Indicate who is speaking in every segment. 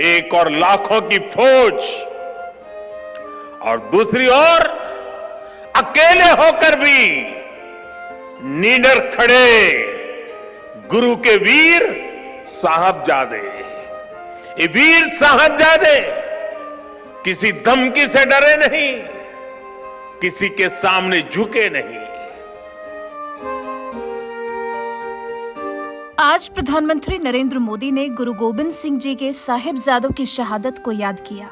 Speaker 1: एक और लाखों की फौज, और दूसरी ओर अकेले होकर भी निडर खड़े गुरु के वीर साहबजादे। ये वीर साहबजादे किसी धमकी से डरे नहीं, किसी के सामने झुके नहीं।
Speaker 2: आज प्रधानमंत्री नरेंद्र मोदी ने गुरु गोबिंद सिंह जी के साहिबजादों की शहादत को याद किया।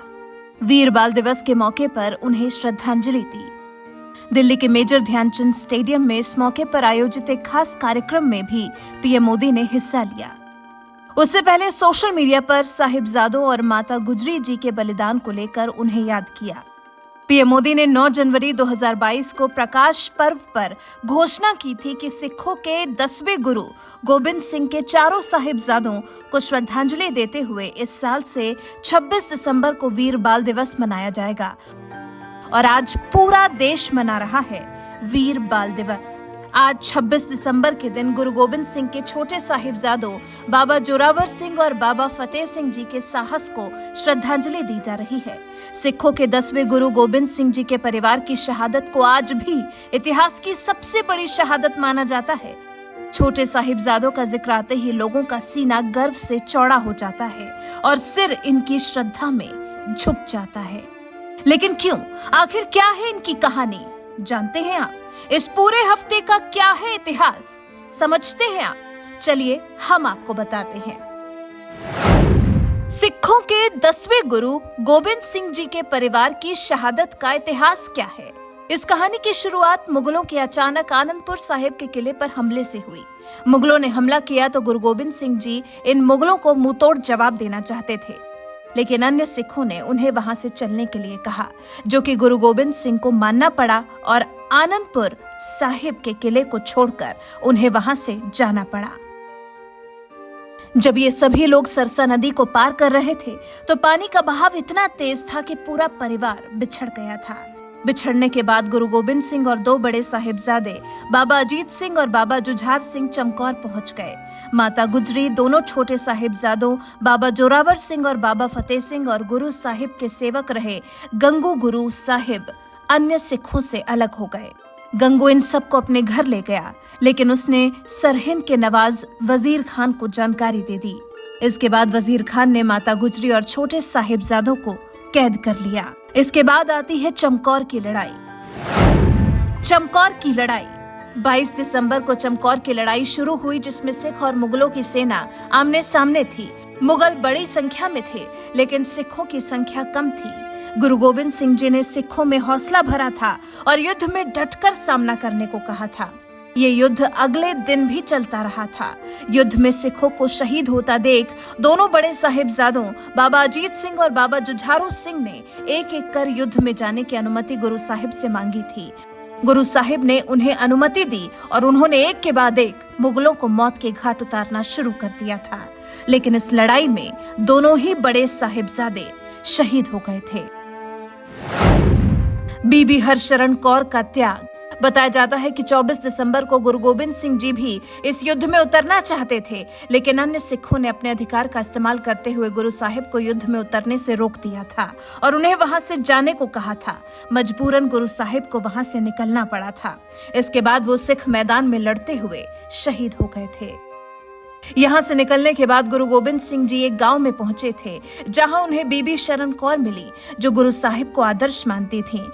Speaker 2: वीर बाल दिवस के मौके पर उन्हें श्रद्धांजलि दी। दिल्ली के मेजर ध्यानचंद स्टेडियम में इस मौके पर आयोजित एक खास कार्यक्रम में भी पीएम मोदी ने हिस्सा लिया। उससे पहले सोशल मीडिया पर साहिबजादों और माता गुजरी जी के बलिदान को लेकर उन्हें याद किया। पीएम मोदी ने 9 जनवरी 2022 को प्रकाश पर्व पर घोषणा की थी कि सिखों के 10वें गुरु गोबिंद सिंह के चारों साहिबजादों को श्रद्धांजलि देते हुए इस साल से 26 दिसंबर को वीर बाल दिवस मनाया जाएगा। और आज पूरा देश मना रहा है वीर बाल दिवस। आज 26 दिसंबर के दिन गुरु गोबिंद सिंह के छोटे साहिबजादों बाबा जोरावर सिंह और बाबा फतेह सिंह जी के साहस को श्रद्धांजलि दी जा रही है। सिखों के 10वें गुरु गोबिंद सिंह जी के परिवार की शहादत को आज भी इतिहास की सबसे बड़ी शहादत माना जाता है। छोटे साहिबजादों का जिक्र आते ही लोगों का सीना गर्व से चौड़ा हो जाता है और सिर इनकी श्रद्धा में झुक जाता है। लेकिन क्यों? आखिर क्या है इनकी कहानी? जानते हैं आप? इस पूरे हफ्ते का क्या है इतिहास? समझते हैं आप? चलिए हम आपको बताते हैं। सिखों के 10वें गुरु गोबिंद सिंह जी के परिवार की शहादत का इतिहास क्या है? इस कहानी की शुरुआत मुगलों के अचानक आनंदपुर साहिब के किले पर हमले से हुई। मुगलों ने हमला किया तो गुरु गोबिंद सिंह जी इन मुगलों को मुंहतोड़ जवाब देना चाहते थे, लेकिन अन्य सिखों ने उन्हें वहां से चलने के लिए कहा, जो कि गुरु गोबिंद सिंह को मानना पड़ा और आनंदपुर साहिब के किले को छोड़कर उन्हें वहां से जाना पड़ा। जब ये सभी लोग सरसा नदी को पार कर रहे थे तो पानी का बहाव इतना तेज था कि पूरा परिवार बिछड़ गया था। बिछड़ने के बाद गुरु गोबिंद सिंह और 2 बड़े साहिबजादे बाबा अजीत सिंह और बाबा जुझार सिंह चमकौर पहुंच गए। माता गुजरी दोनों छोटे साहिबजादों बाबा जोरावर सिंह और बाबा फतेह सिंह और गुरु साहिब के सेवक रहे गंगू गुरु साहिब अन्य सिखों से अलग हो गए। गंगू इन सबको अपने घर ले गया, लेकिन उसने सरहिंद के नवाज वजीर खान को जानकारी दे दी। इसके बाद वजीर खान ने माता गुजरी और छोटे साहिबजादों को कैद कर लिया। इसके बाद आती है चमकौर की लड़ाई। चमकौर की लड़ाई 22 दिसंबर को चमकौर की लड़ाई शुरू हुई, जिसमें सिख और मुगलों की सेना आमने सामने थी। मुगल बड़ी संख्या में थे, लेकिन सिखों की संख्या कम थी। गुरु गोबिंद सिंह जी ने सिखों में हौसला भरा था और युद्ध में डटकर सामना करने को कहा था। ये युद्ध अगले दिन भी चलता रहा था। युद्ध में सिखों को शहीद होता देख दोनों बड़े साहिबजादों बाबा अजीत सिंह और बाबा जुझारू सिंह ने एक एक कर युद्ध में जाने की अनुमति गुरु साहिब से मांगी थी। गुरु साहिब ने उन्हें अनुमति दी और उन्होंने एक के बाद एक मुगलों को मौत के घाट उतारना शुरू कर दिया था। लेकिन इस लड़ाई में दोनों ही बड़े साहिबजादे शहीद हो गए थे। बीबी हरशरण कौर का त्याग। बताया जाता है कि 24 दिसंबर को गुरु गोबिंद सिंह जी भी इस युद्ध में उतरना चाहते थे, लेकिन अन्य सिखों ने अपने अधिकार का इस्तेमाल करते हुए गुरु साहिब को युद्ध में उतरने से रोक दिया था और उन्हें वहां से जाने को कहा था। मजबूरन गुरु साहिब को वहां से निकलना पड़ा था। इसके बाद वो सिख मैदान में लड़ते हुए शहीद हो गए थे। यहाँ से निकलने के बाद गुरु गोबिंद सिंह जी एक गांव में पहुंचे थे, जहां उन्हें बीबी शरण कौर मिली, जो गुरु साहिब को आदर्श मानती थी।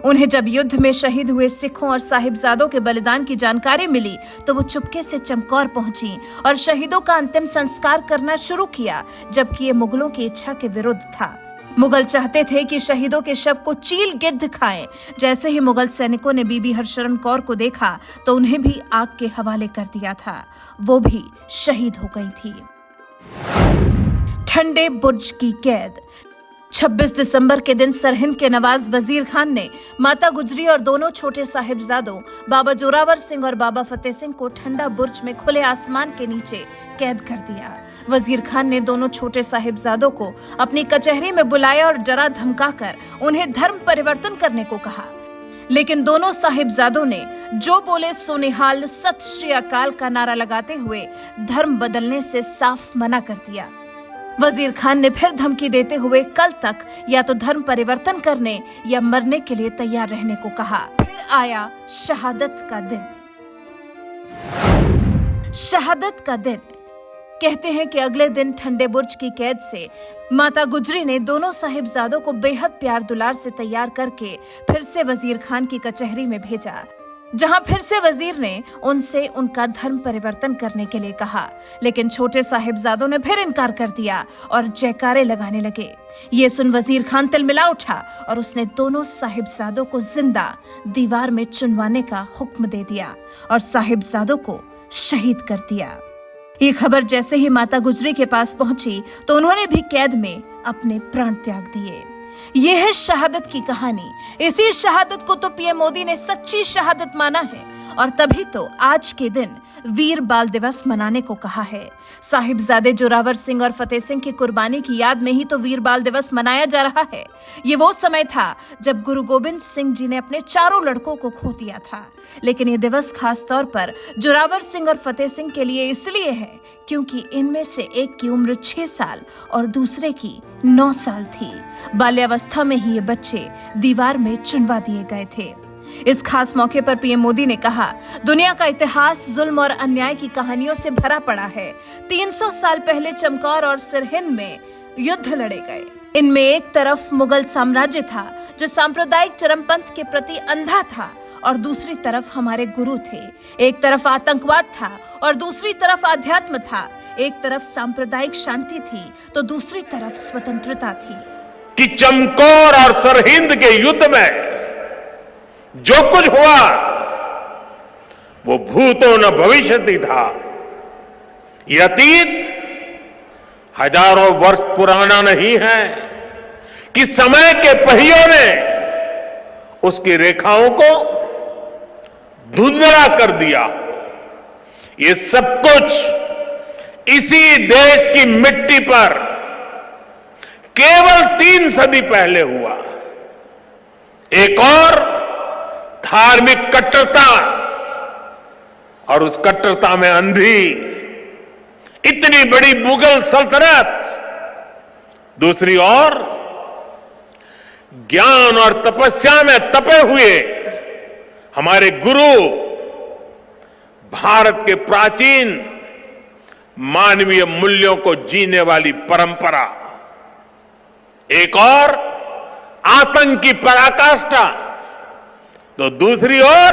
Speaker 2: उन्हें जब युद्ध में शहीद हुए सिखों और साहिबजादों के बलिदान की जानकारी मिली तो वो चुपके से चमकौर पहुंची और शहीदों का अंतिम संस्कार करना शुरू किया, जबकि ये मुगलों की इच्छा के विरुद्ध था। मुगल चाहते थे कि शहीदों के शव को चील गिद्ध खाएं। जैसे ही मुगल सैनिकों ने बीबी हरशरण कौर को देखा तो उन्हें भी आग के हवाले कर दिया था। वो भी शहीद हो गई थी। ठंडे बुर्ज की कैद। 26 दिसंबर के दिन सरहिंद के नवाज वजीर खान ने माता गुजरी और दोनों छोटे साहिबजादों बाबा जोरावर सिंह और बाबा फतेह सिंह को ठंडा बुर्ज में खुले आसमान के नीचे कैद कर दिया। वजीर खान ने दोनों छोटे साहिबजादों को अपनी कचहरी में बुलाया और डरा धमकाकर उन्हें धर्म परिवर्तन करने को कहा, लेकिन दोनों साहिबजादों ने जो बोले सो निहाल सत श्री अकाल का नारा लगाते हुए धर्म बदलने से साफ मना कर दिया। वजीर खान ने फिर धमकी देते हुए कल तक या तो धर्म परिवर्तन करने या मरने के लिए तैयार रहने को कहा। फिर आया शहादत का दिन। शहादत का दिन। कहते हैं कि अगले दिन ठंडे बुर्ज की कैद से माता गुजरी ने दोनों साहिबजादों को बेहद प्यार दुलार से तैयार करके फिर से वजीर खान की कचहरी में भेजा, जहां फिर से वजीर ने उनसे उनका धर्म परिवर्तन करने के लिए कहा। लेकिन छोटे साहिबजादों ने फिर इनकार कर दिया और जयकारे लगाने लगे। ये सुन वजीर खान तिलमिला उठा और उसने दोनों साहिबजादों को जिंदा दीवार में चुनवाने का हुक्म दे दिया और साहिबजादों को शहीद कर दिया। ये खबर जैसे ही माता गुजरी के पास पहुंची तो उन्होंने भी कैद में अपने प्राण त्याग दिए। ये है शहादत की कहानी। इसी शहादत को तो पीएम मोदी ने सच्ची शहादत माना है और तभी तो आज के दिन वीर बाल दिवस मनाने को कहा है। साहिबजादे जोरावर सिंह और फतेह सिंह की कुर्बानी की याद में ही तो वीर बाल दिवस मनाया जा रहा है। ये वो समय था जब गुरु गोविंद सिंह जी ने अपने चारों लड़कों को खो दिया था। लेकिन ये दिवस खास तौर पर जोरावर सिंह और फतेह सिंह के लिए इसलिए है क्योंकि इनमें से एक की उम्र 6 साल और दूसरे की 9 साल थी। बाल्यावस्था में ही ये बच्चे दीवार में चुनवा दिए गए थे। इस खास मौके पर पीएम मोदी ने कहा, दुनिया का इतिहास जुल्म और अन्याय की कहानियों से भरा पड़ा है। 300 साल पहले चमकौर और सिरहिंद में युद्ध लड़े गए। इनमें एक तरफ मुगल साम्राज्य था जो सांप्रदायिक चरमपंथ के प्रति अंधा था और दूसरी तरफ हमारे गुरु थे। एक तरफ आतंकवाद था और दूसरी तरफ आध्यात्म था। एक तरफ सांप्रदायिक शांति थी तो दूसरी तरफ स्वतंत्रता थी।
Speaker 1: कि चमकौर और सरहिंद के युद्ध में जो कुछ हुआ वो भूतो न भविष्यति था। ये अतीत हजारों वर्ष पुराना नहीं है कि समय के पहियों ने उसकी रेखाओं को धुंधला कर दिया। ये सब कुछ इसी देश की मिट्टी पर केवल 3 सदी पहले हुआ। एक और धार्मिक कट्टरता और उस कट्टरता में अंधी इतनी बड़ी मुगल सल्तनत, दूसरी ओर ज्ञान और तपस्या में तपे हुए हमारे गुरु, भारत के प्राचीन मानवीय मूल्यों को जीने वाली परंपरा, एक और आतंक की पराकाष्ठा तो दूसरी ओर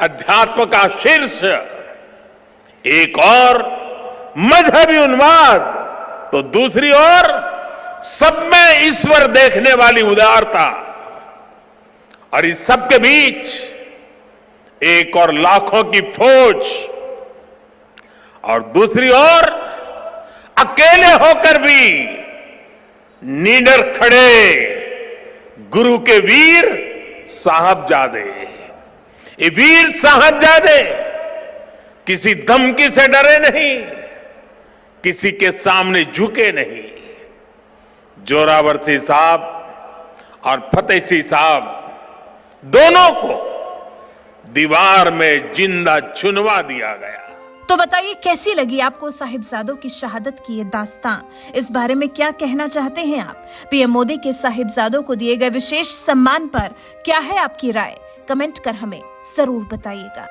Speaker 1: अध्यात्म का शीर्ष, एक और मजहबी उन्माद तो दूसरी ओर सब में ईश्वर देखने वाली उदारता, और इस सब के बीच एक और लाखों की फौज और दूसरी ओर अकेले होकर भी निडर खड़े गुरु के वीर साहबजादे। ये वीर साहबजादे किसी धमकी से डरे नहीं, किसी के सामने झुके नहीं। जोरावर सिंह साहब और फतेह सिंह साहब दोनों को दीवार में जिंदा चुनवा दिया गया।
Speaker 2: तो बताइए कैसी लगी आपको साहिबजादों की शहादत की ये दास्तां? इस बारे में क्या कहना चाहते हैं आप? पीएम मोदी के साहिबजादों को दिए गए विशेष सम्मान पर क्या है आपकी राय? कमेंट कर हमें जरूर बताइएगा।